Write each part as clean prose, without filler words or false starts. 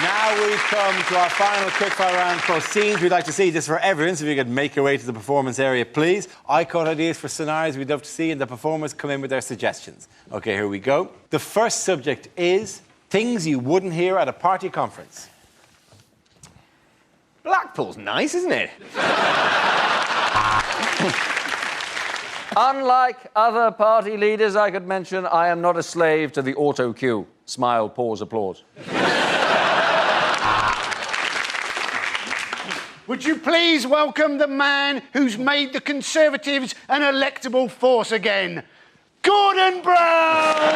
Now we come to our final quickfire round called Scenes We'd Like to See. This is for everyone, so if you could make your way to the performance area, please. I caught ideas for scenarios we'd love to see, and the performers come in with their suggestions. OK, here we go. The first subject is things you wouldn't hear at a party conference. Blackpool's nice, isn't it? Unlike other party leaders I could mention, I am not a slave to the auto cue. Smile, pause, applause. Would you please welcome the man who's made the Conservatives an electable force again, Gordon Brown!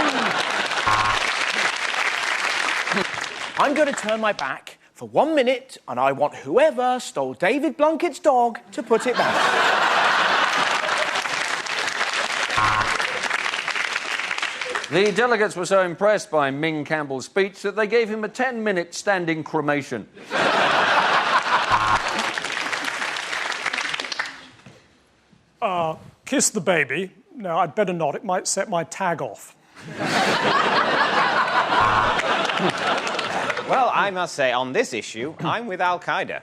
I'm going to turn my back for 1 minute, and I want whoever stole David Blunkett's dog to put it back. The delegates were so impressed by Ming Campbell's speech that they gave him a 10-minute standing cremation. Kiss the baby. No, I'd better not. It might set my tag off. Well, I must say, on this issue, I'm with Al-Qaeda.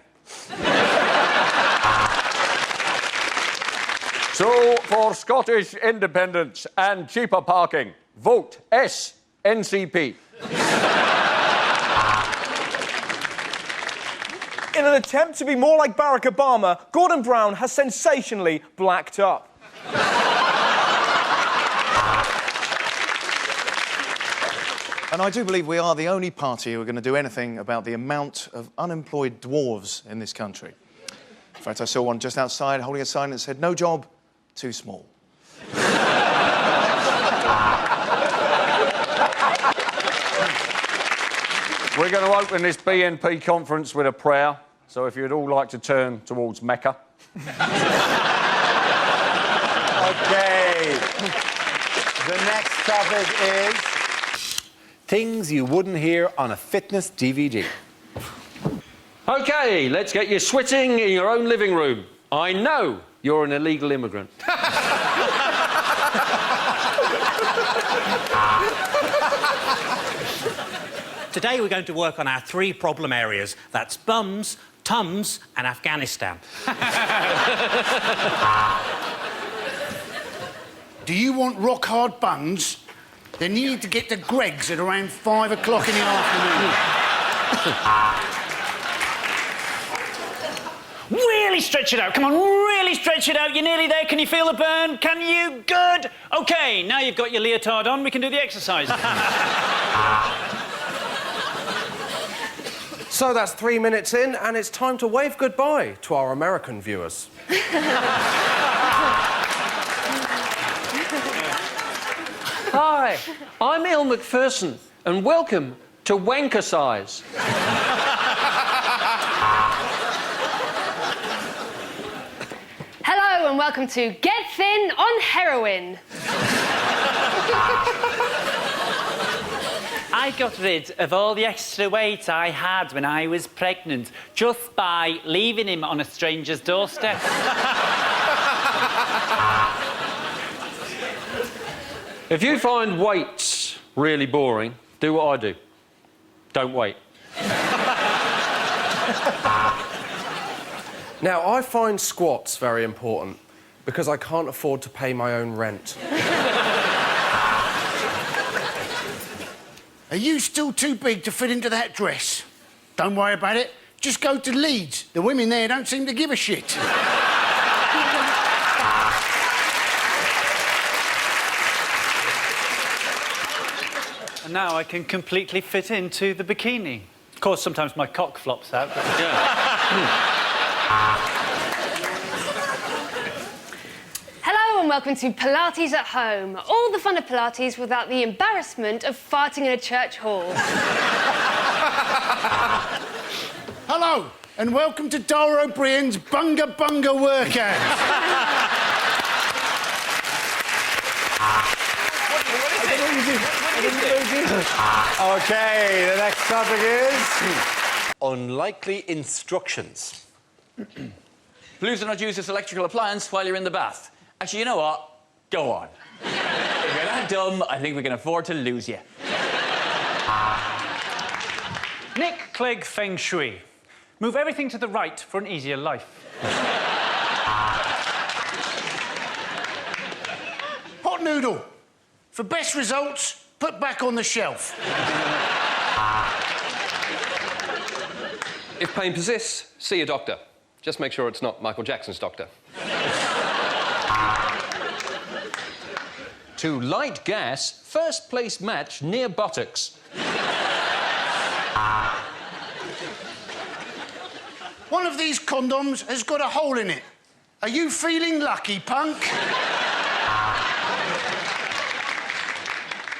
So, for Scottish independence and cheaper parking, vote SNCP. In an attempt to be more like Barack Obama, Gordon Brown has sensationally blacked up. And I do believe we are the only party who are going to do anything about the amount of unemployed dwarves in this country. In fact, I saw one just outside holding a sign that said, "No job, too small." We're going to open this BNP conference with a prayer, so if you'd all like to turn towards Mecca. OK. The next topic is things you wouldn't hear on a fitness DVD. OK, let's get you sweating in your own living room. I know you're an illegal immigrant. Today we're going to work on our 3 problem areas. That's bums, tums and Afghanistan. Do you want rock-hard buns? Then you need to get to Greg's at around 5 o'clock in the afternoon. Really stretch it out. Come on, really stretch it out. You're nearly there. Can you feel the burn? Can you? Good. OK, now you've got your leotard on, we can do the exercise. So that's 3 minutes in, and it's time to wave goodbye to our American viewers. Hi, I'm Il McPherson, and welcome to Wankercise. Hello and welcome to Get Thin on Heroin. I got rid of all the extra weight I had when I was pregnant just by leaving him on a stranger's doorstep. If you find weights really boring, do what I do. Don't wait. Now, I find squats very important because I can't afford to pay my own rent. Are you still too big to fit into that dress? Don't worry about it. Just go to Leeds. The women there don't seem to give a shit. And now I can completely fit into the bikini. Of course, sometimes my cock flops out. But... Hello and welcome to Pilates at Home. All the fun of Pilates without the embarrassment of farting in a church hall. Hello, and welcome to Dara O'Briain's Bunga Bunga workout. OK, the next topic is unlikely instructions. Please do not use this electrical appliance while you're in the bath. Actually, you know what? Go on. If you're that dumb, I think we can afford to lose you. Nick, Clegg Feng Shui. Move everything to the right for an easier life. Hot noodle. For best results, put back on the shelf. If pain persists, see a doctor. Just make sure it's not Michael Jackson's doctor. To light gas, first place match near buttocks. One of these condoms has got a hole in it. Are you feeling lucky, punk?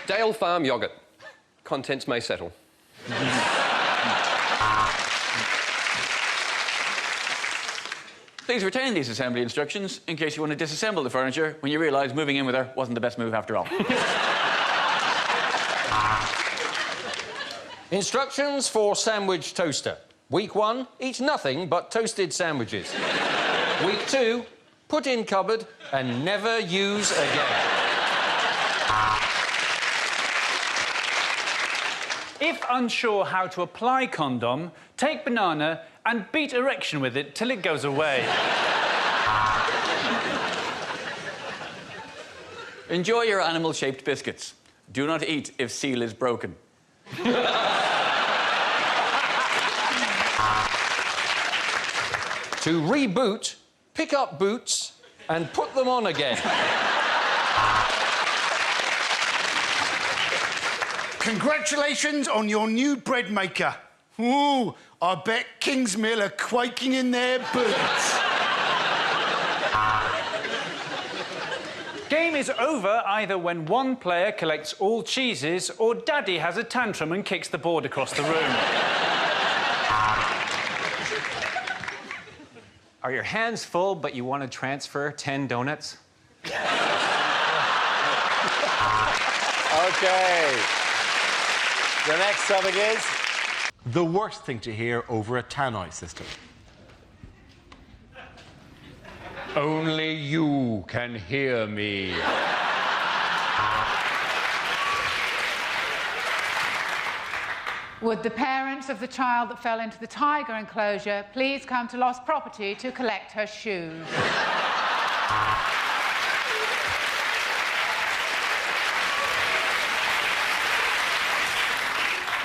Dale Farm yogurt. Contents may settle. Please retain these assembly instructions in case you want to disassemble the furniture when you realise moving in with her wasn't the best move after all. Instructions for sandwich toaster. Week 1, eat nothing but toasted sandwiches. Week 2, put in cupboard and never use again. If unsure how to apply condom, take banana and beat erection with it till it goes away. Enjoy your animal-shaped biscuits. Do not eat if seal is broken. To reboot, pick up boots and put them on again. Congratulations on your new bread maker. Ooh, I bet Kingsmill are quaking in their boots. Game is over either when one player collects all cheeses or Daddy has a tantrum and kicks the board across the room. Are your hands full, but you want to transfer 10 donuts? Okay. The next topic is the worst thing to hear over a TANOY system. Only you can hear me. Would the parents of the child that fell into the tiger enclosure please come to lost property to collect her shoes?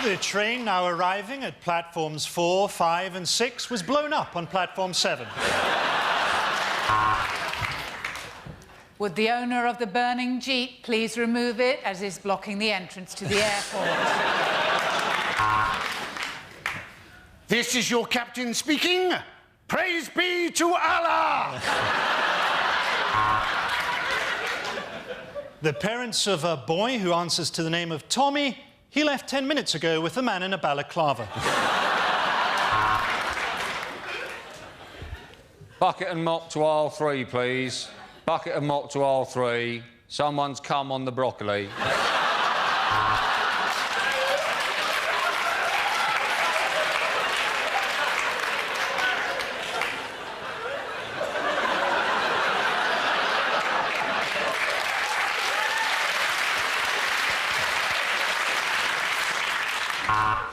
The train now arriving at platforms 4, 5 and 6 was blown up on platform 7. Would the owner of the burning Jeep please remove it as is blocking the entrance to the airport? This is your captain speaking. Praise be to Allah! The parents of a boy who answers to the name of Tommy, he left 10 minutes ago with a man in a balaclava. Bucket and mop to aisle 3, please. Bucket and mop to aisle 3. Someone's come on the broccoli.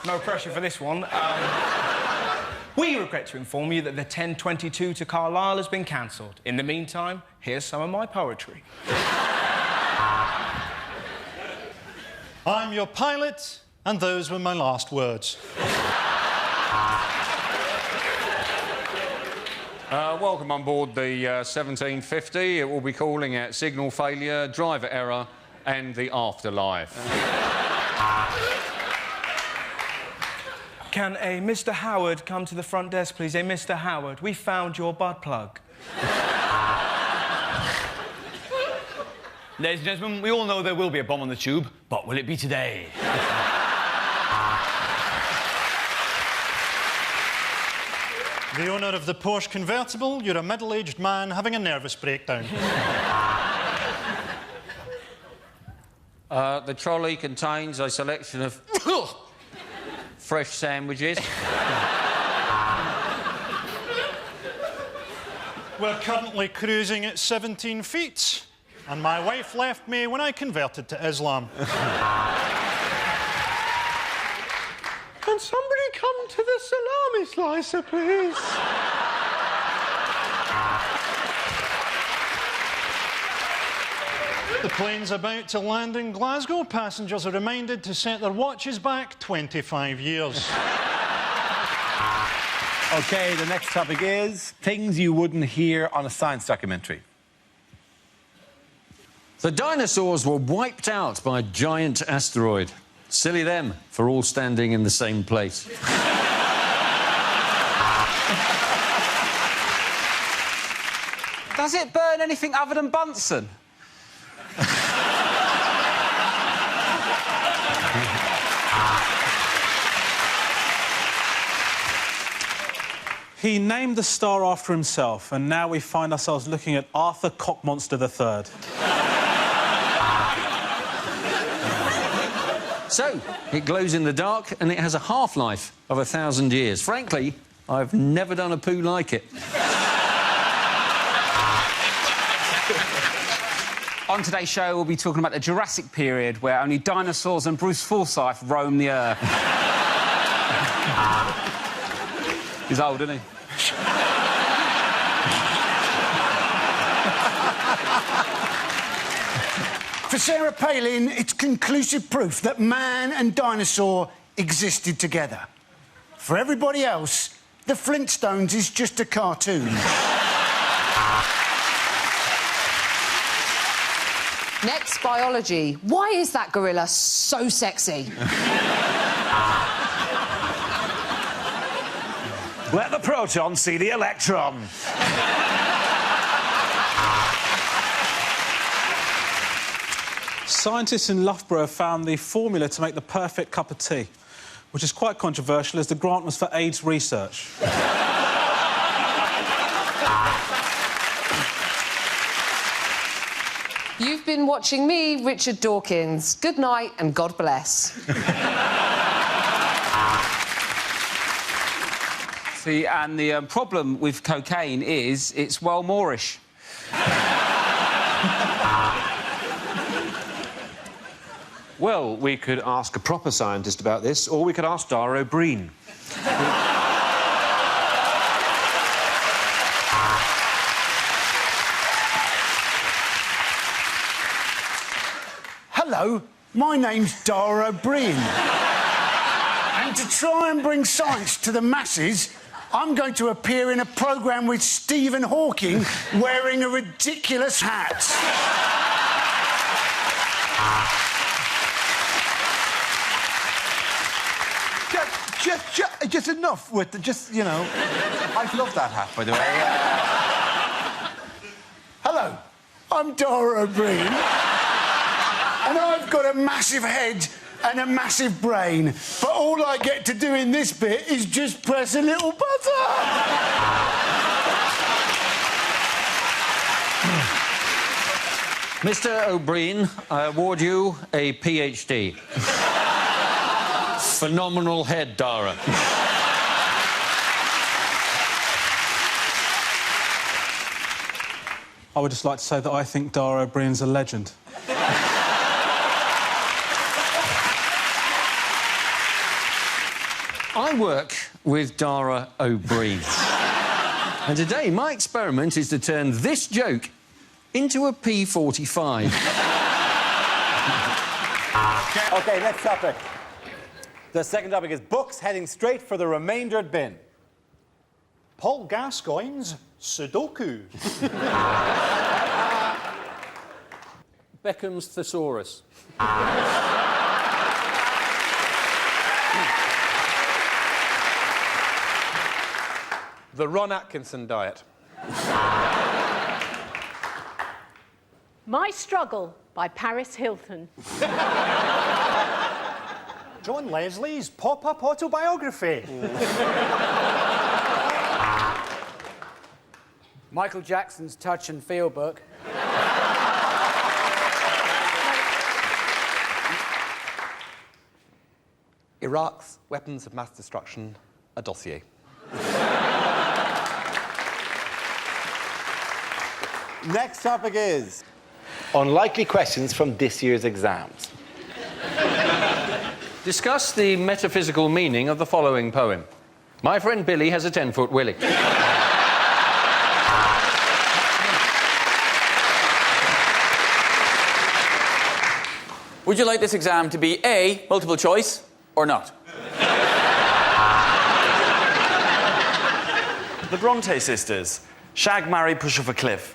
No pressure for this one. We regret to inform you that the 10:22 to Carlisle has been cancelled. In the meantime, here's some of my poetry. I'm your pilot, and those were my last words. Welcome on board the 1750. It will be calling at signal failure, driver error, and the afterlife. Can a Mr. Howard come to the front desk, please? A Mr. Howard, we found your butt plug. Ladies and gentlemen, we all know there will be a bomb on the tube, but will it be today? The owner of the Porsche convertible, you're a middle-aged man having a nervous breakdown. The trolley contains a selection of fresh sandwiches. We're currently cruising at 17 feet, and my wife left me when I converted to Islam. Can somebody come onto the salami slicer, please. The plane's about to land in Glasgow. Passengers are reminded to set their watches back 25 years. OK, the next topic is things you wouldn't hear on a science documentary. The dinosaurs were wiped out by a giant asteroid. Silly them for all standing in the same place. Does it burn anything other than Bunsen? He named the star after himself, and now we find ourselves looking at Arthur Cockmonster III. So, it glows in the dark and it has a half-life of 1,000 years. Frankly, I've never done a poo like it. On today's show, we'll be talking about the Jurassic period, where only dinosaurs and Bruce Forsyth roam the Earth. He's old, isn't he? For Sarah Palin, it's conclusive proof that man and dinosaur existed together. For everybody else, the Flintstones is just a cartoon. Next, biology. Why is that gorilla so sexy? Let the proton see the electron. Scientists in Loughborough found the formula to make the perfect cup of tea, which is quite controversial as the grant was for AIDS research. You've been watching me, Richard Dawkins. Good night and God bless. See, and the problem with cocaine is it's well Moorish. Well, we could ask a proper scientist about this, or we could ask Dara O'Briain. Hello, my name's Dara O'Briain. And to try and bring science to the masses, I'm going to appear in a programme with Stephen Hawking wearing a ridiculous hat. Just enough with the, you know... I love that hat, by the way. Hello, I'm Dara O'Briain. And I've got a massive head and a massive brain. But all I get to do in this bit is just press a little button. Mr. O'Briain, I award you a PhD. Phenomenal head, Dara. I would just like to say that I think Dara O'Brien's a legend. I work with Dara O'Briain. And today, my experiment is to turn this joke into a P45. OK, next topic. The second topic is books heading straight for the remaindered bin. Paul Gascoigne's Sudoku. Beckham's Thesaurus. The Ron Atkinson diet. My Struggle by Paris Hilton. John Leslie's pop-up autobiography. Michael Jackson's Touch and Feel book. Iraq's Weapons of Mass Destruction, a dossier. Next topic is unlikely questions from this year's exams. Discuss the metaphysical meaning of the following poem. My friend Billy has a 10-foot willy. Would you like this exam to be A, multiple choice, or not? The Bronte sisters. Shag, marry, push off a cliff.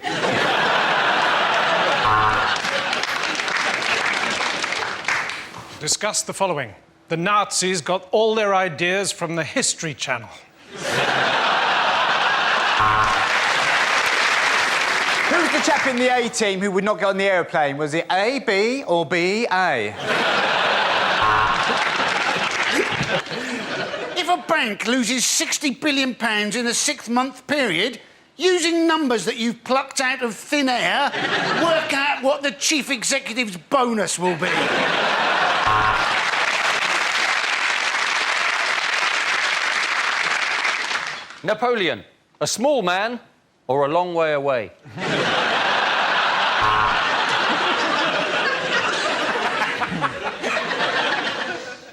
Discuss the following. The Nazis got all their ideas from the History Channel. Who's the chap in the A team who would not get on the aeroplane? Was it A, B, or B, A? If a bank loses £60 billion in a 6-month period, using numbers that you've plucked out of thin air, work out what the chief executive's bonus will be. Napoleon, a small man or a long way away?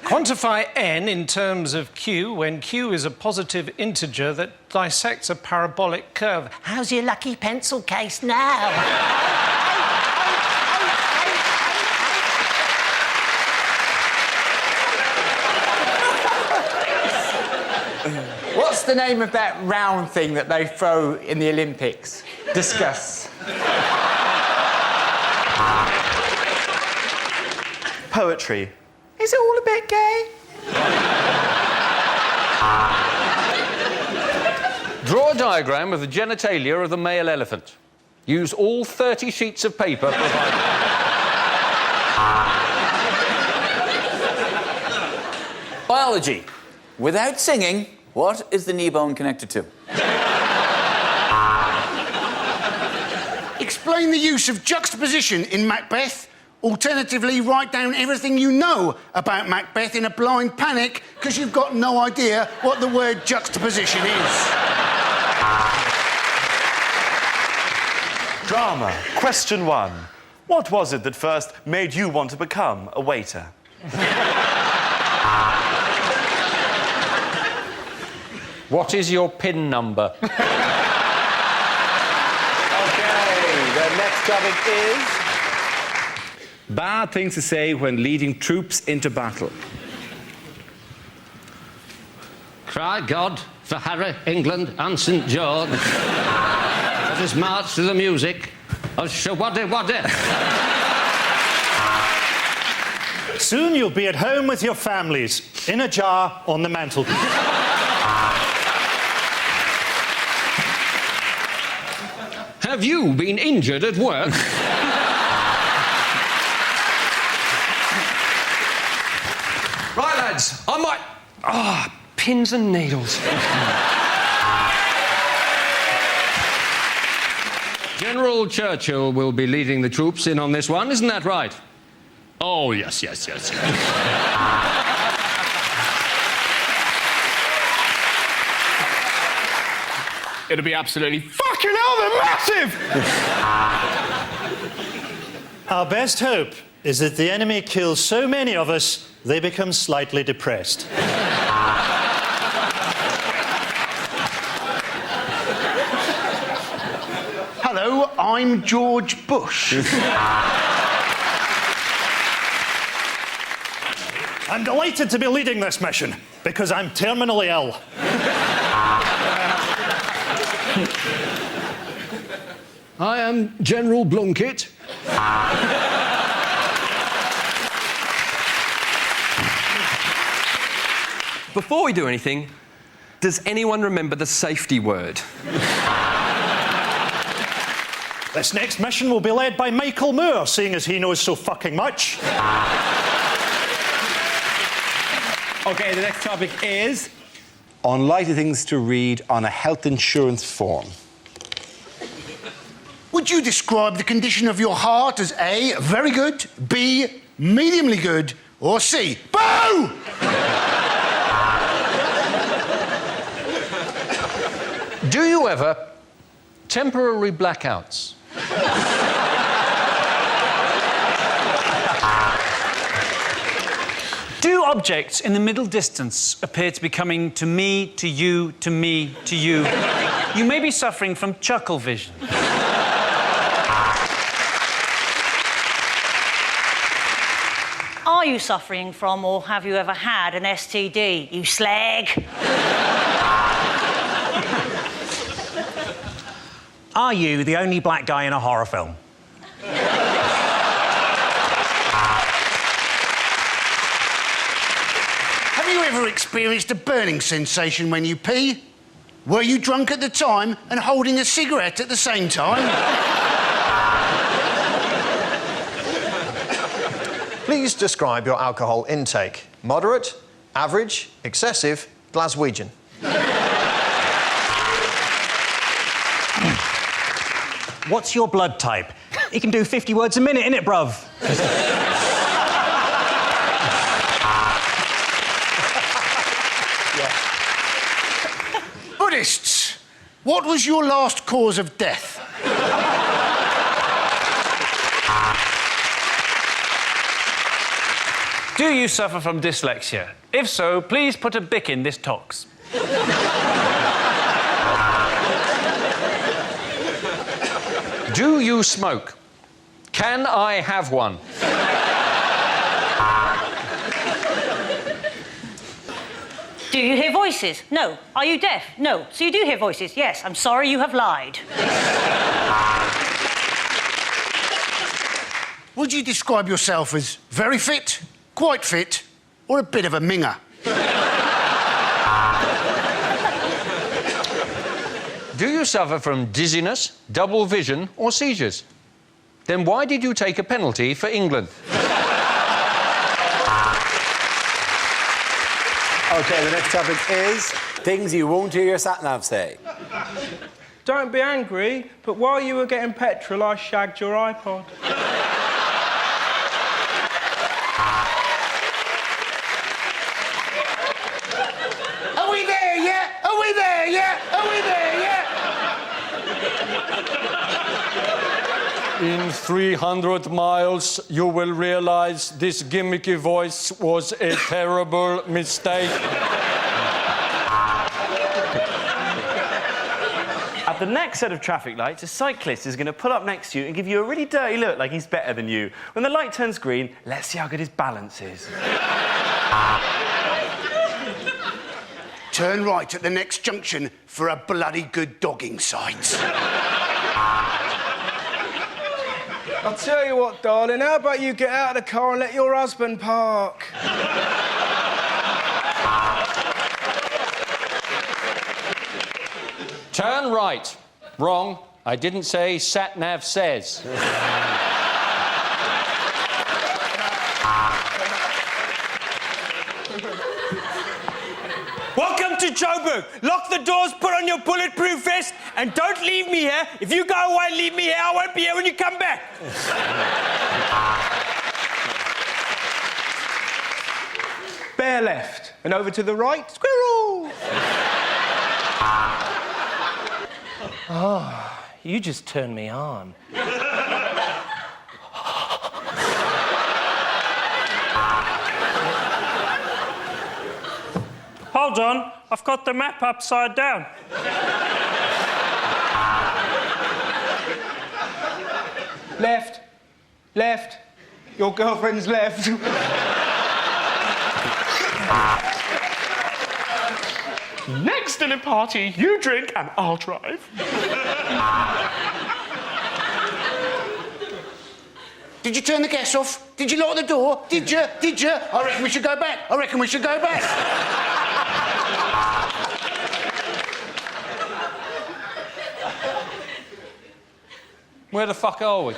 Quantify n in terms of q when q is a positive integer that dissects a parabolic curve. How's your lucky pencil case now? What's the name of that round thing that they throw in the Olympics? Discuss. Poetry. Is it all a bit gay? Draw a diagram of the genitalia of the male elephant. Use all 30 sheets of paper provided. Biology. Without singing, what is the knee bone connected to? Explain the use of juxtaposition in Macbeth. Alternatively, write down everything you know about Macbeth in a blind panic because you've got no idea what the word juxtaposition is. Drama. Question 1. What was it that first made you want to become a waiter? What is your PIN number? OK, the next topic is bad things to say when leading troops into battle. Cry God for Harry, England and St George. Let us march to the music of Shawaddy Waddy. Soon you'll be at home with your families, in a jar on the mantelpiece. Have you been injured at work? Right, lads, I might... pins and needles. General Churchill will be leading the troops in on this one, isn't that right? Oh, yes. It'll be absolutely fucking hell, they're massive! Our best hope is that the enemy kills so many of us, they become slightly depressed. Hello, I'm George Bush. I'm delighted to be leading this mission, because I'm terminally ill. I am General Blunkett. Before we do anything, does anyone remember the safety word? This next mission will be led by Michael Moore, seeing as he knows so fucking much. OK, the next topic is unlikely things to read on a health insurance form. Would you describe the condition of your heart as A, very good, B, mediumly good, or C, boo? Do you ever temporary blackouts? Do objects in the middle distance appear to be coming to me, to you, to me, to you. You may be suffering from chuckle vision. Are you suffering from or have you ever had an STD, you slag? Are you the only black guy in a horror film? Have you ever experienced a burning sensation when you pee? Were you drunk at the time and holding a cigarette at the same time? Please describe your alcohol intake. Moderate, average, excessive, Glaswegian. What's your blood type? You can do 50 words a minute, innit, bruv? Buddhists, what was your last cause of death? Do you suffer from dyslexia? If so, please put a bic in this tox. Do you smoke? Can I have one? Do you hear voices? No. Are you deaf? No. So you do hear voices? Yes. I'm sorry, you have lied. Would you describe yourself as very fit, quite fit, or a bit of a minger? Do you suffer from dizziness, double vision, or seizures? Then why did you take a penalty for England? OK, the next topic is things you won't hear your sat-nav say. Don't be angry, but while you were getting petrol, I shagged your iPod. Are we there yet? Are we there yet? Are we there yet? In 300 miles, you will realize this gimmicky voice was a terrible mistake. At the next set of traffic lights, a cyclist is going to pull up next to you and give you a really dirty look like he's better than you. When the light turns green, let's see how good his balance is. Turn right at the next junction for a bloody good dogging site. I'll tell you what, darling, how about you get out of the car and let your husband park? Turn right. Wrong. I didn't say SAT-NAV says. Welcome to Joburg. Lock the doors, put on your bulletproof vest, and don't leave me here. If you go away and leave me here, I won't be here when you come back. Bear left, and over to the right, squirrel. Oh, you just turned me on. Hold on, I've got the map upside down. Left. Left. Your girlfriend's left. Next dinner party, you drink and I'll drive. Did you turn the gas off? Did you lock the door? Did you? Did you? I reckon we should go back. I reckon we should go back. Where the fuck are we?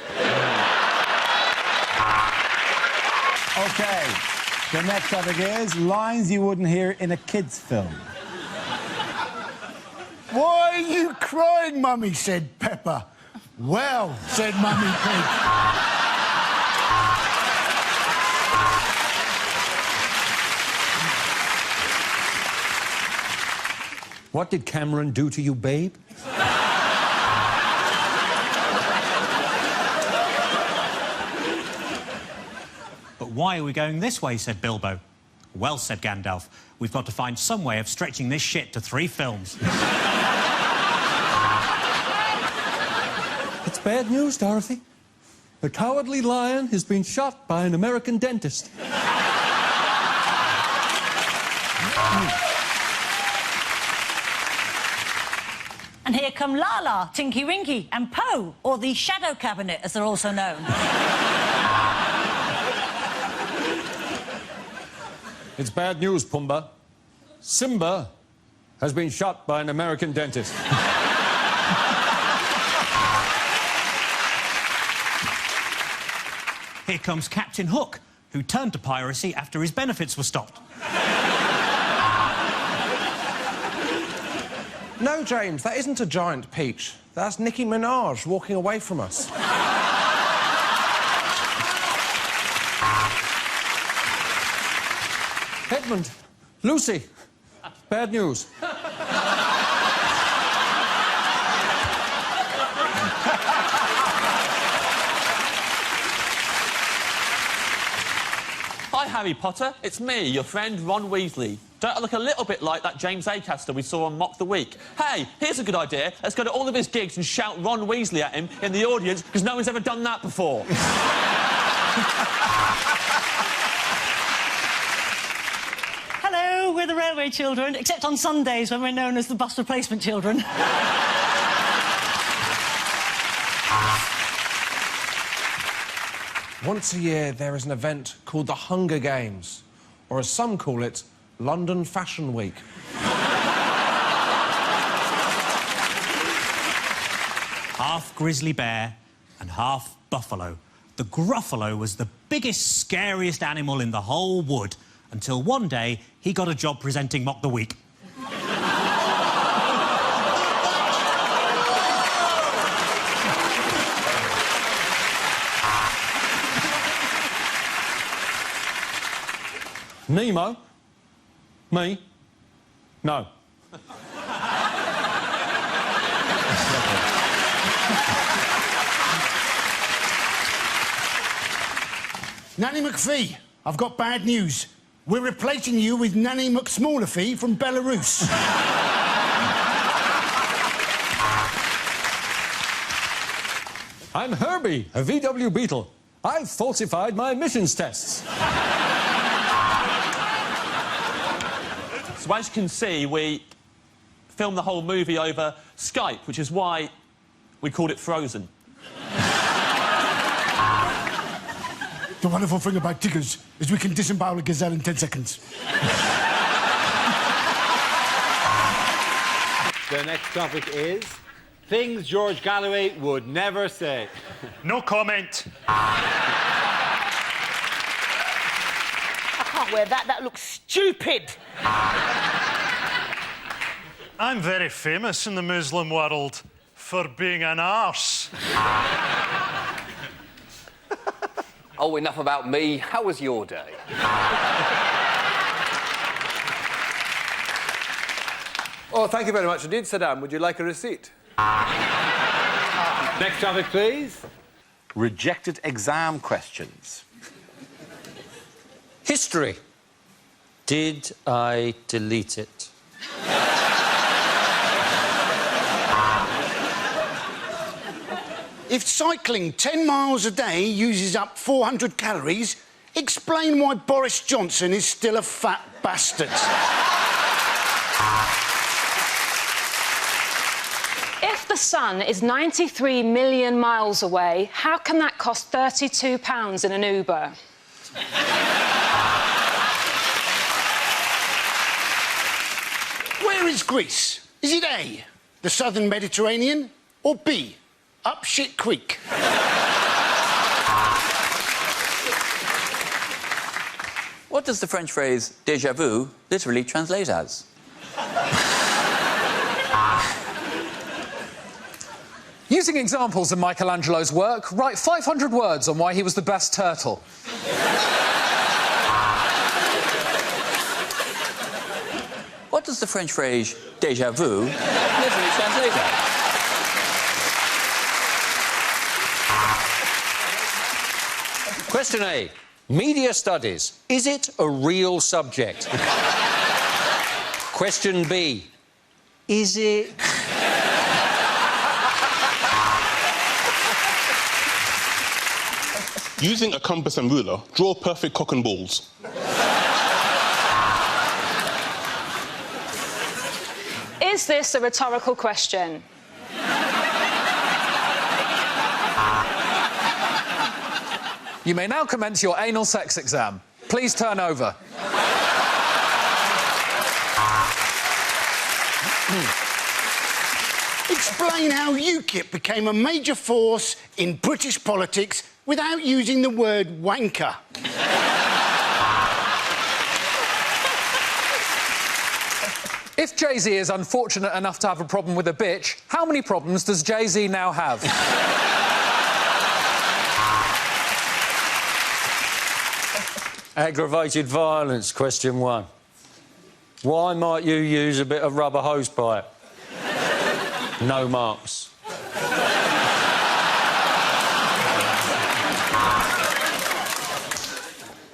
OK, the next topic is lines you wouldn't hear in a kid's film. Why are you crying, Mummy? Said Pepper. Well, said Mummy Pig. What did Cameron do to you, babe? But why are we going this way, said Bilbo. Well said, Gandalf. We've got to find some way of stretching this shit to 3 films. It's bad news, Dorothy. The Cowardly Lion has been shot by an American dentist. And here come Lala, Tinky Winky, and Poe, or the Shadow Cabinet, as they're also known. It's bad news, Pumbaa. Simba has been shot by an American dentist. Here comes Captain Hook, who turned to piracy after his benefits were stopped. No, James, that isn't a giant peach. That's Nicki Minaj walking away from us. Edmund, Lucy, bad news. Hi, Harry Potter. It's me, your friend Ron Weasley. Don't I look a little bit like that James Acaster we saw on Mock the Week? Hey, here's a good idea. Let's go to all of his gigs and shout Ron Weasley at him in the audience, because no one's ever done that before. Hello, we're the Railway Children, except on Sundays when we're known as the Bus Replacement Children. Once a year, there is an event called the Hunger Games, or as some call it, London Fashion Week. Half grizzly bear and half buffalo. The Gruffalo was the biggest, scariest animal in the whole wood, until one day he got a job presenting Mock the Week. Nemo? Me? No. Nanny McPhee, I've got bad news. We're replacing you with Nanny McSmallerfee from Belarus. I'm Herbie, a VW Beetle. I've falsified my emissions tests. So as you can see, we filmed the whole movie over Skype, which is why we called it Frozen. The wonderful thing about Tiggers is we can disembowel a gazelle in 10 seconds. The next topic is things George Galloway would never say. No comment. I can't wear that. That looks stupid. I'm very famous in the Muslim world for being an arse. Oh, enough about me. How was your day? Oh, thank you very much indeed, Saddam. Would you like a receipt? Next topic, please. Rejected exam questions. History. Did I delete it? If cycling 10 miles a day uses up 400 calories, explain why Boris Johnson is still a fat bastard. If the sun is 93 million miles away, how can that cost £32 in an Uber? Where is Greece? Is it A, the southern Mediterranean, or B, up shit creek? What does the French phrase déjà vu literally translate as? Using examples of Michelangelo's work, write 500 words on why he was the best turtle. What does the French phrase déjà vu literally translate as? Question A. Media studies. Is it a real subject? Question B. Is it? Using a compass and ruler, draw perfect cock and balls. Is this a rhetorical question? You may now commence your anal sex exam. Please turn over. Explain how UKIP became a major force in British politics without using the word wanker. If Jay-Z is unfortunate enough to have a problem with a bitch, how many problems does Jay-Z now have? Aggravated violence, question 1. Why might you use a bit of rubber hose pipe? No marks.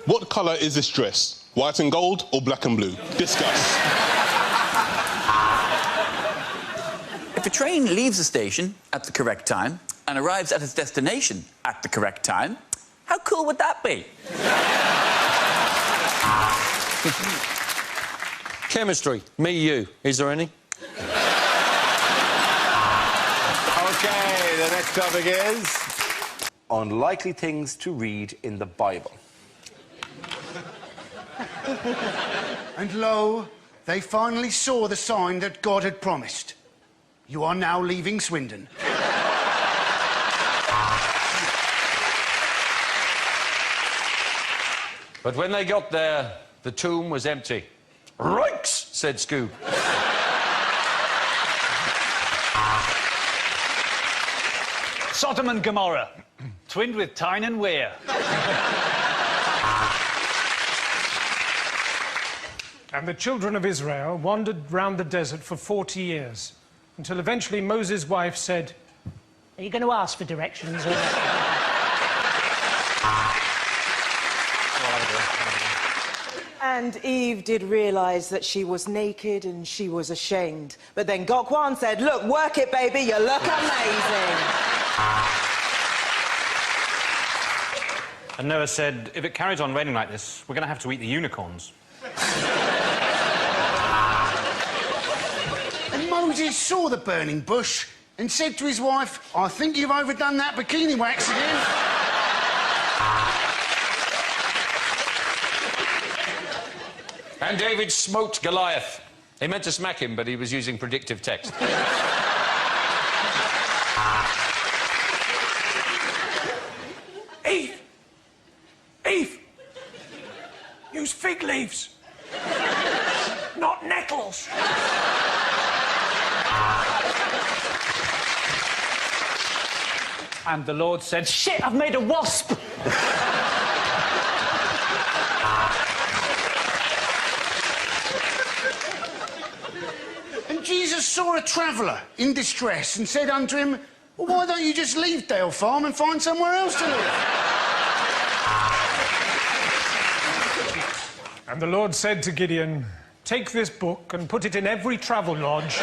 What colour is this dress? White and gold or black and blue? Discuss. If a train leaves the station at the correct time and arrives at its destination at the correct time, how cool would that be? Chemistry. Me, you. Is there any? OK, the next topic is unlikely things to read in the Bible. And lo, they finally saw the sign that God had promised. You are now leaving Swindon. But when they got there, the tomb was empty. Rikes, said Scoob. Sodom and Gomorrah, twinned with Tyne and Weir. And the children of Israel wandered round the desert for 40 years, until eventually Moses' wife said, Are you going to ask for directions? Or... And Eve did realise that she was naked and she was ashamed. But then Gokwan said, look, work it, baby, you look amazing. And Noah said, if it carries on raining like this, we're going to have to eat the unicorns. And Moses saw the burning bush and said to his wife, I think you've overdone that bikini wax again. And David smoked Goliath. He meant to smack him, but he was using predictive text. Eve! Eve! Use fig leaves, not nettles. And the Lord said, shit, I've made a wasp! And Jesus saw a traveller in distress and said unto him, well, why don't you just leave Dale Farm and find somewhere else to live? And the Lord said to Gideon, take this book and put it in every travel lodge.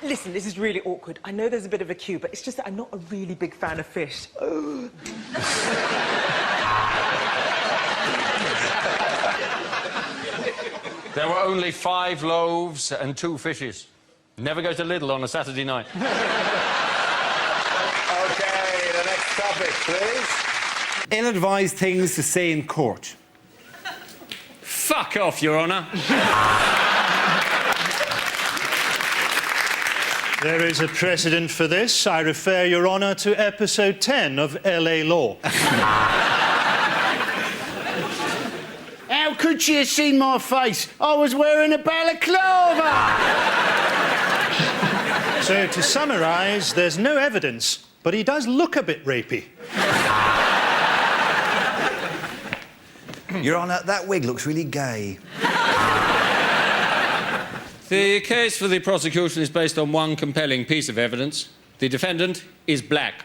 Listen, this is really awkward. I know there's a bit of a queue, but it's just that I'm not a really big fan of fish. Oh. There were only 5 loaves and 2 fishes. Never go to Lidl on a Saturday night. OK, the next topic, please. Ill-advised things to say in court. Fuck off, Your Honour. There is a precedent for this. I refer, Your Honour, to episode 10 of LA Law. How could she have seen my face? I was wearing a balaclava! So, to summarise, there's no evidence, but he does look a bit rapey. Your Honour, that wig looks really gay. The case for the prosecution is based on one compelling piece of evidence. The defendant is black.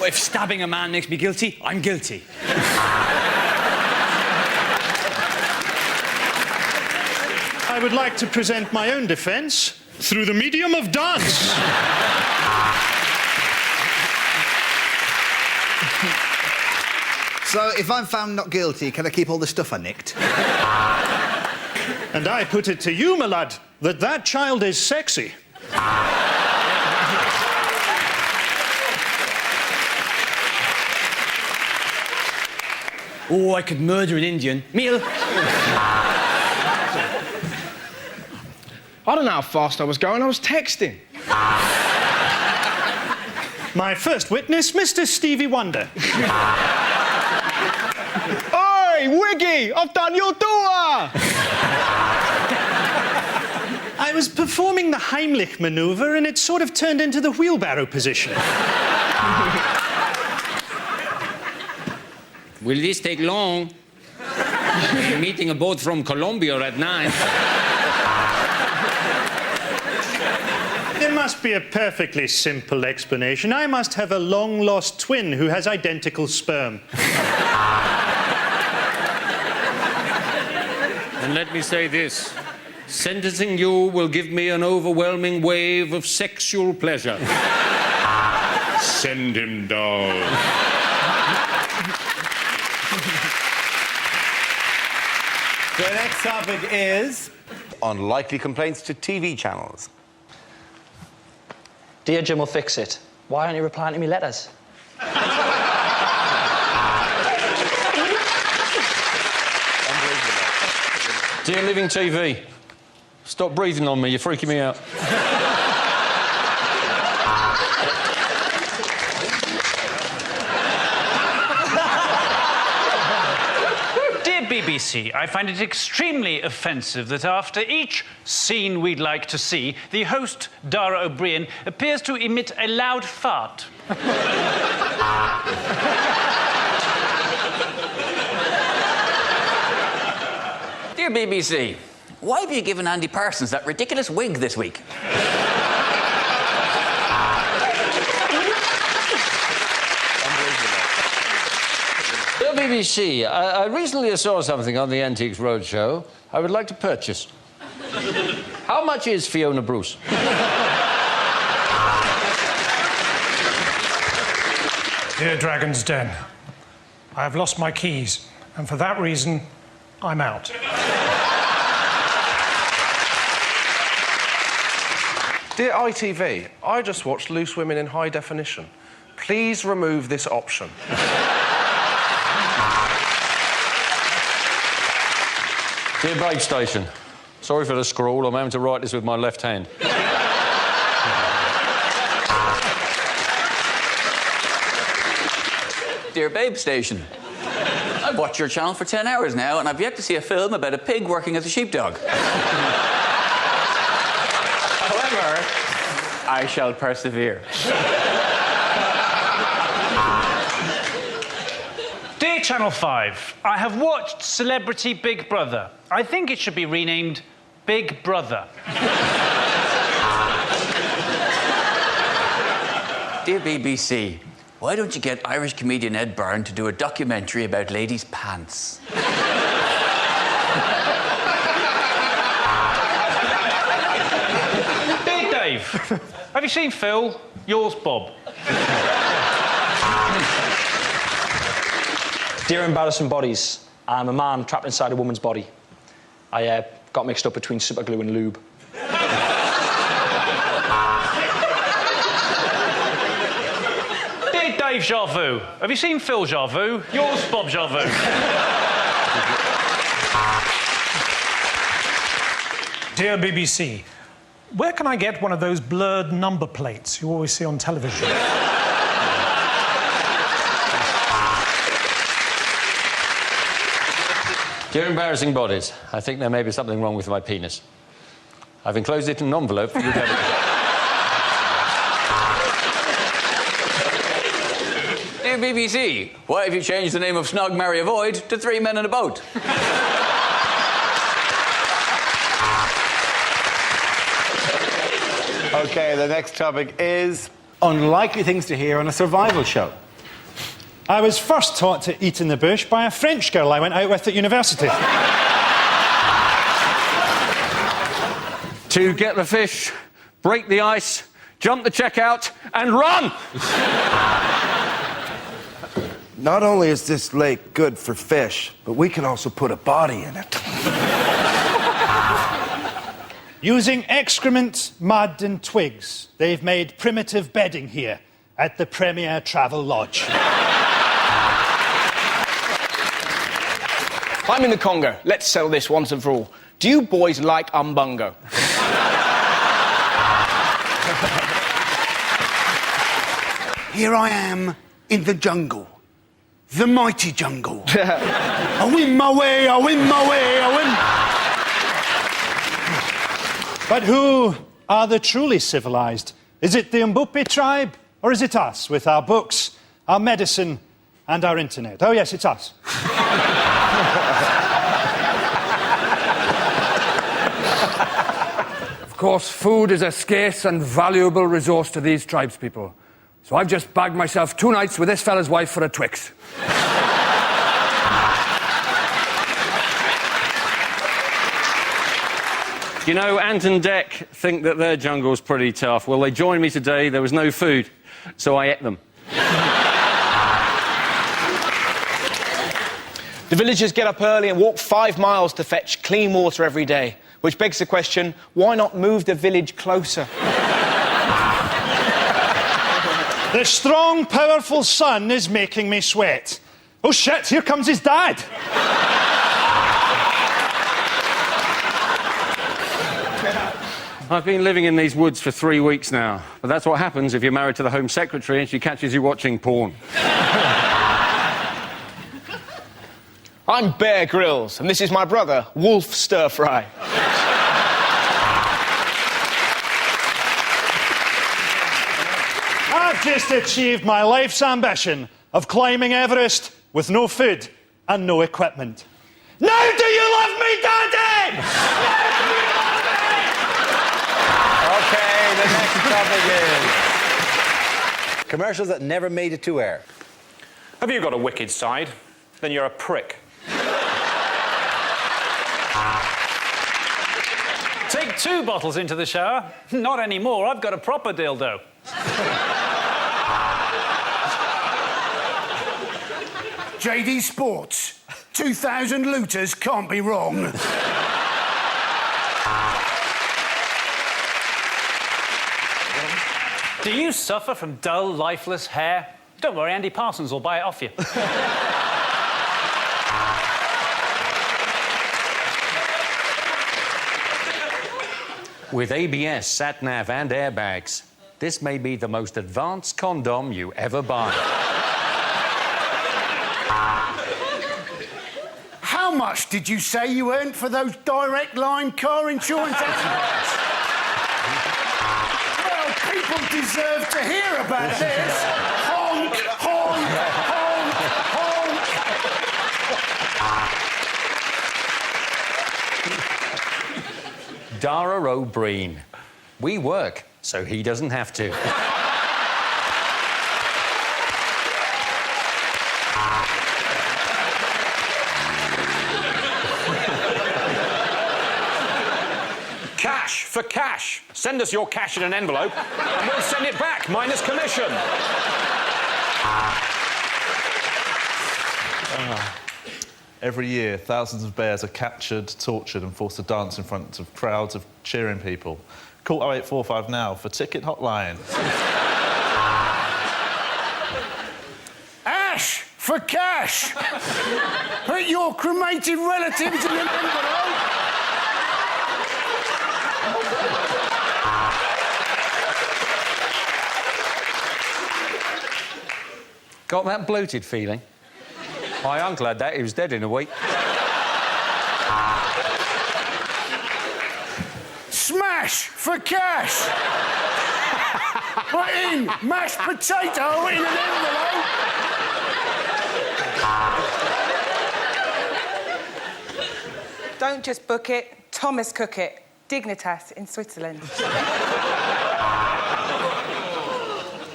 If stabbing a man makes me guilty, I'm guilty. I would like to present my own defence through the medium of dance. So, if I'm found not guilty, can I keep all the stuff I nicked? And I put it to you, my lad, that child is sexy. Oh, I could murder an Indian. Meal. I don't know how fast I was going, I was texting. My first witness, Mr. Stevie Wonder. Oi, Wiggy, I've done your door! I was performing the Heimlich manoeuvre and it sort of turned into the wheelbarrow position. Will this take long? I'm meeting a boat from Colombia at 9. There must be a perfectly simple explanation. I must have a long-lost twin who has identical sperm. And let me say this. Sentencing you will give me an overwhelming wave of sexual pleasure. Send him down. The next topic is unlikely complaints to TV channels. Dear Jim will fix it. Why aren't you replying to me letters? Dear Living TV, stop breathing on me, you're freaking me out. Dear BBC, I find it extremely offensive that after each scene we'd like to see, the host, Dara O'Briain, appears to emit a loud fart. Dear BBC, why have you given Andy Parsons that ridiculous wig this week? Dear BBC, I recently saw something on the Antiques Roadshow I would like to purchase. How much is Fiona Bruce? Dear Dragon's Den, I have lost my keys, and for that reason, I'm out. Dear ITV, I just watched Loose Women in High Definition. Please remove this option. Dear Babe Station, sorry for the scrawl, I'm having to write this with my left hand. Dear Babe Station, I've watched your channel for 10 hours now, and I've yet to see a film about a pig working as a sheepdog. However, I shall persevere. Dear Channel 5, I have watched Celebrity Big Brother. I think it should be renamed Big Brother. Dear BBC, why don't you get Irish comedian Ed Byrne to do a documentary about ladies' pants? Dear Dave, have you seen Phil? Yours, Bob. Dear Embarrassing Bodies, I'm a man trapped inside a woman's body. I got mixed up between superglue and lube. Dear Dave Jarvu, have you seen Phil Jarvu? Yours, Bob Jarvu. Dear BBC, where can I get one of those blurred number plates you always see on television? Dear Embarrassing Bodies, I think there may be something wrong with my penis. I've enclosed it in an envelope for you to have. Dear BBC, why have you changed the name of Snog, Marry, Avoid to Three Men in a Boat? OK, the next topic is unlikely things to hear on a survival show. I was first taught to eat in the bush by a French girl I went out with at university. To get the fish, break the ice, jump the checkout, and run! Not only is this lake good for fish, but we can also put a body in it. Using excrement, mud and twigs, they've made primitive bedding here at the Premier Travel Lodge. I'm in the Congo. Let's settle this once and for all. Do you boys like umbungo? Here I am in the jungle. The mighty jungle. I win my way, I win my way, I win. But who are the truly civilized? Is it the Mbupi tribe, or is it us, with our books, our medicine, and our internet? Oh, yes, it's us. Of course, food is a scarce and valuable resource to these tribespeople. So I've just bagged myself 2 nights with this fella's wife for a Twix. You know, Ant and Dec think that their jungle's pretty tough. Well, they joined me today. There was no food, so I ate them. The villagers get up early and walk 5 miles to fetch clean water every day, which begs the question, why not move the village closer? The strong, powerful sun is making me sweat. Oh, shit, here comes his dad. I've been living in these woods for 3 weeks now, but that's what happens if you're married to the Home Secretary and she catches you watching porn. I'm Bear Grylls, and this is my brother, Wolf Stir Fry. I've just achieved my life's ambition of climbing Everest with no food and no equipment. Now do you love me, Daddy? OK, the next topic is commercials that never made it to air. Have you got a wicked side? Then you're a prick. Take 2 bottles into the shower. Not anymore. I've got a proper dildo. JD Sports. 2,000 looters can't be wrong. Do you suffer from dull, lifeless hair? Don't worry, Andy Parsons will buy it off you. With ABS, SAT-NAV and airbags, this may be the most advanced condom you ever buy. How much did you say you earned for those direct line car insurance accidents? Well, people deserve to hear about this. Honk, honk, honk, honk. Dara O'Briain. We work, so he doesn't have to. Cash for cash. Send us your cash in an envelope and we'll send it back, minus commission. Every year, thousands of bears are captured, tortured and forced to dance in front of crowds of cheering people. Call 0845 now for ticket hotline. Ash for cash. Put your cremated relatives in an envelope. Got that bloated feeling? My uncle had that. He was dead in a week. Smash for cash. Put in mashed potato in an envelope. Don't just book it, Thomas cook it. Dignitas in Switzerland.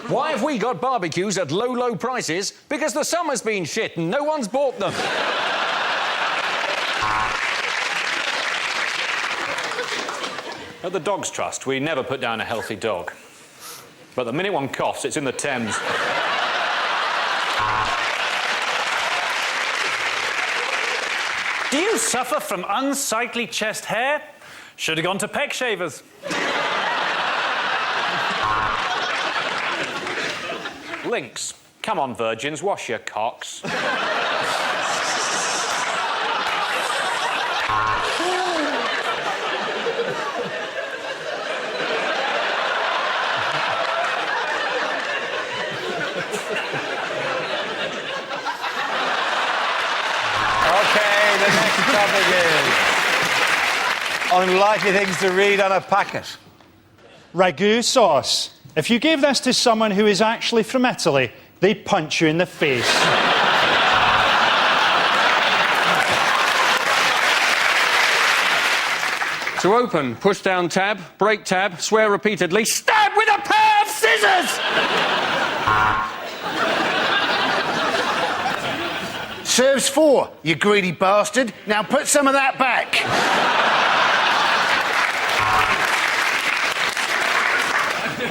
Why have we got barbecues at low, low prices? Because the summer's been shit and no one's bought them. At the Dogs Trust, we never put down a healthy dog. But the minute one coughs, it's in the Thames. Do you suffer from unsightly chest hair? Should have gone to Peck Shavers. Lynx. Come on, virgins, wash your cocks. The next topic is unlikely things to read on a packet. Ragu sauce. If you gave this to someone who is actually from Italy, they'd punch you in the face. To open, push down tab, break tab, swear repeatedly, stab with a pair of scissors! Serves 4, you greedy bastard. Now put some of that back.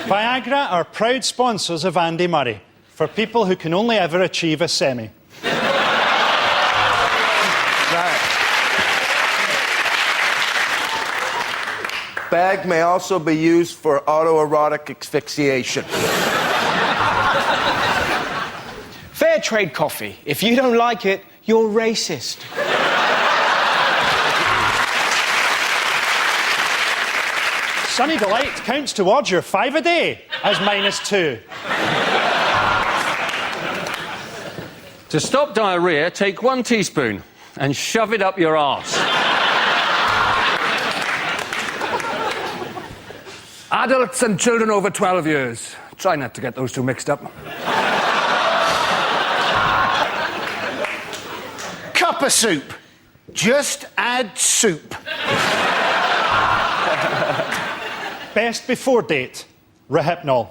Viagra are proud sponsors of Andy Murray, for people who can only ever achieve a semi. Bag may also be used for autoerotic asphyxiation. Fair trade coffee. If you don't like it, you're racist. Sunny Delight counts towards your 5 a day as -2. To stop diarrhea, take 1 teaspoon and shove it up your arse. Adults and children over 12 years. Try not to get those two mixed up. Cup of soup. Just add soup. Best before date, Rohypnol.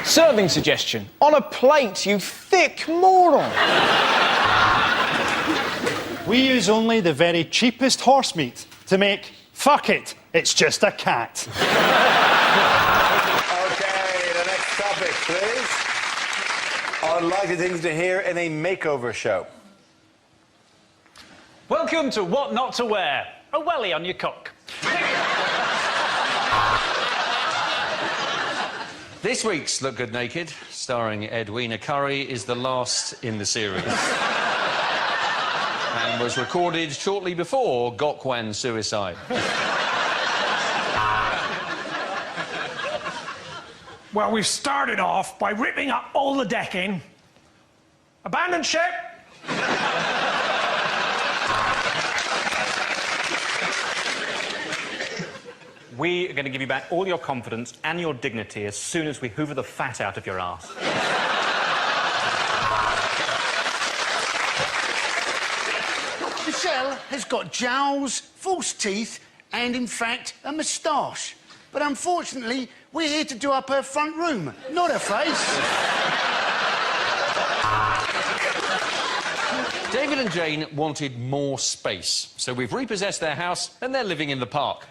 Serving suggestion. On a plate, you thick moron. We use only the very cheapest horse meat to make fuck it, it's just a cat. Okay, the next topic, please. Unlikely things to hear in a makeover show. Welcome to What Not to Wear. A welly on your cock. This week's Look Good Naked, starring Edwina Curry, is the last in the series. And was recorded shortly before Gokwan's suicide. Well, we've started off by ripping up all the decking. Abandon ship! We are going to give you back all your confidence and your dignity as soon as we hoover the fat out of your arse. Michelle has got jowls, false teeth, and, in fact, a moustache. But unfortunately, we're here to do up her front room, not her face. David and Jane wanted more space, so we've repossessed their house and they're living in the park.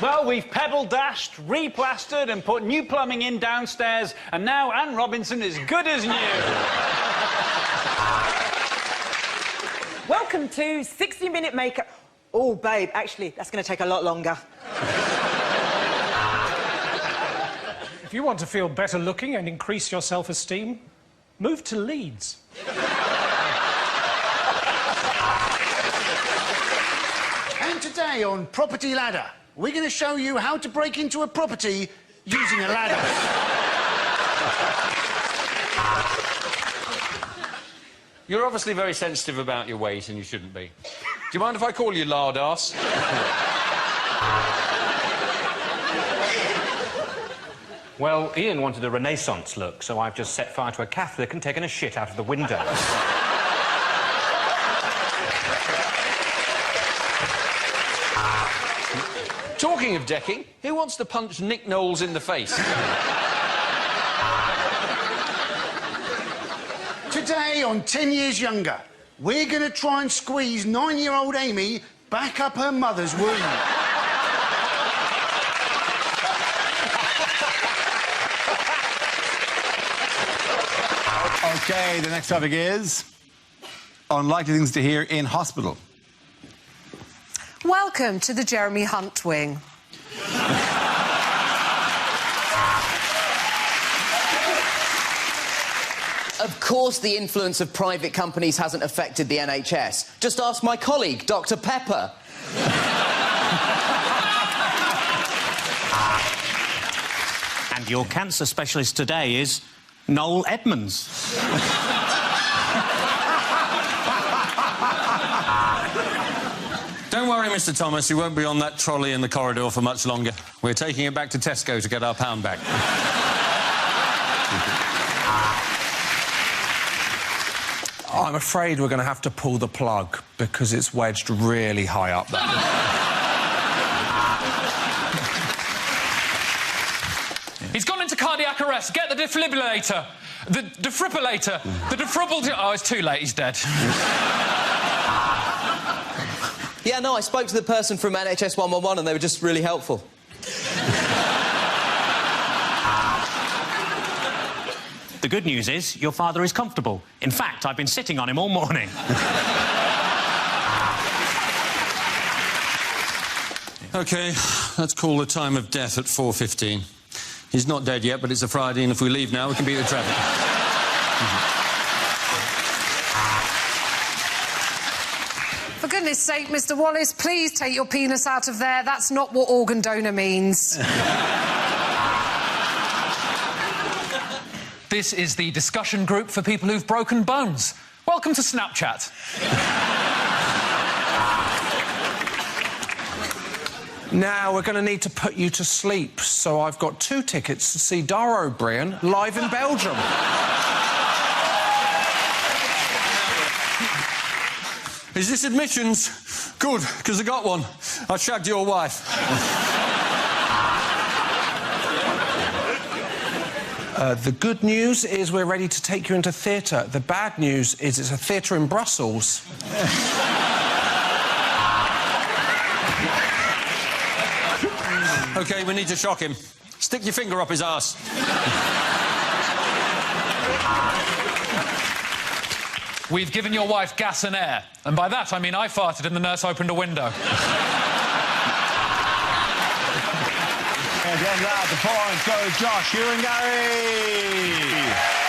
Well, we've pebble-dashed, replastered and put new plumbing in downstairs, and now Anne Robinson is good as new. Welcome to 60-minute makeup. Oh, babe, actually, that's going to take a lot longer. If you want to feel better looking and increase your self-esteem, move to Leeds. And today on Property Ladder, we're going to show you how to break into a property using a ladder. You're obviously very sensitive about your weight, and you shouldn't be. Do you mind if I call you lard arse? Well, Ian wanted a Renaissance look, so I've just set fire to a Catholic and taken a shit out of the window. Talking of decking, who wants to punch Nick Knowles in the face? Today on 10 Years Younger, we're going to try and squeeze 9-year-old Amy back up her mother's womb. OK, the next topic is unlikely things to hear in hospital. Welcome to the Jeremy Hunt wing. Of course the influence of private companies hasn't affected the NHS. Just ask my colleague, Dr. Pepper. And your cancer specialist today is Noel Edmonds. Don't worry, Mr. Thomas, you won't be on that trolley in the corridor for much longer. We're taking it back to Tesco to get our pound back. I'm afraid we're going to have to pull the plug because it's wedged really high up there. He's gone into cardiac arrest. Get the defibrillator. The defibrillator. The defibrillator. Oh, it's too late. He's dead. Yeah, no, I spoke to the person from NHS 111 and they were just really helpful. The good news is your father is comfortable. In fact, I've been sitting on him all morning. OK, let's call the time of death at 4:15. He's not dead yet, but it's a Friday, and if we leave now, we can beat the traffic. For goodness sake, Mr. Wallace, please take your penis out of there. That's not what organ donor means. This is the discussion group for people who've broken bones. Welcome to Snapchat. Now we're going to need to put you to sleep, so I've got 2 tickets to see Dara O'Briain live in Belgium. Is this admissions? Good, because I got one. I shagged your wife. The good news is we're ready to take you into theatre. The bad news is it's a theatre in Brussels. OK, we need to shock him. Stick your finger up his arse. We've given your wife gas and air. And by that, I mean I farted and the nurse opened a window. And then that, the point goes Josh, you and Gary.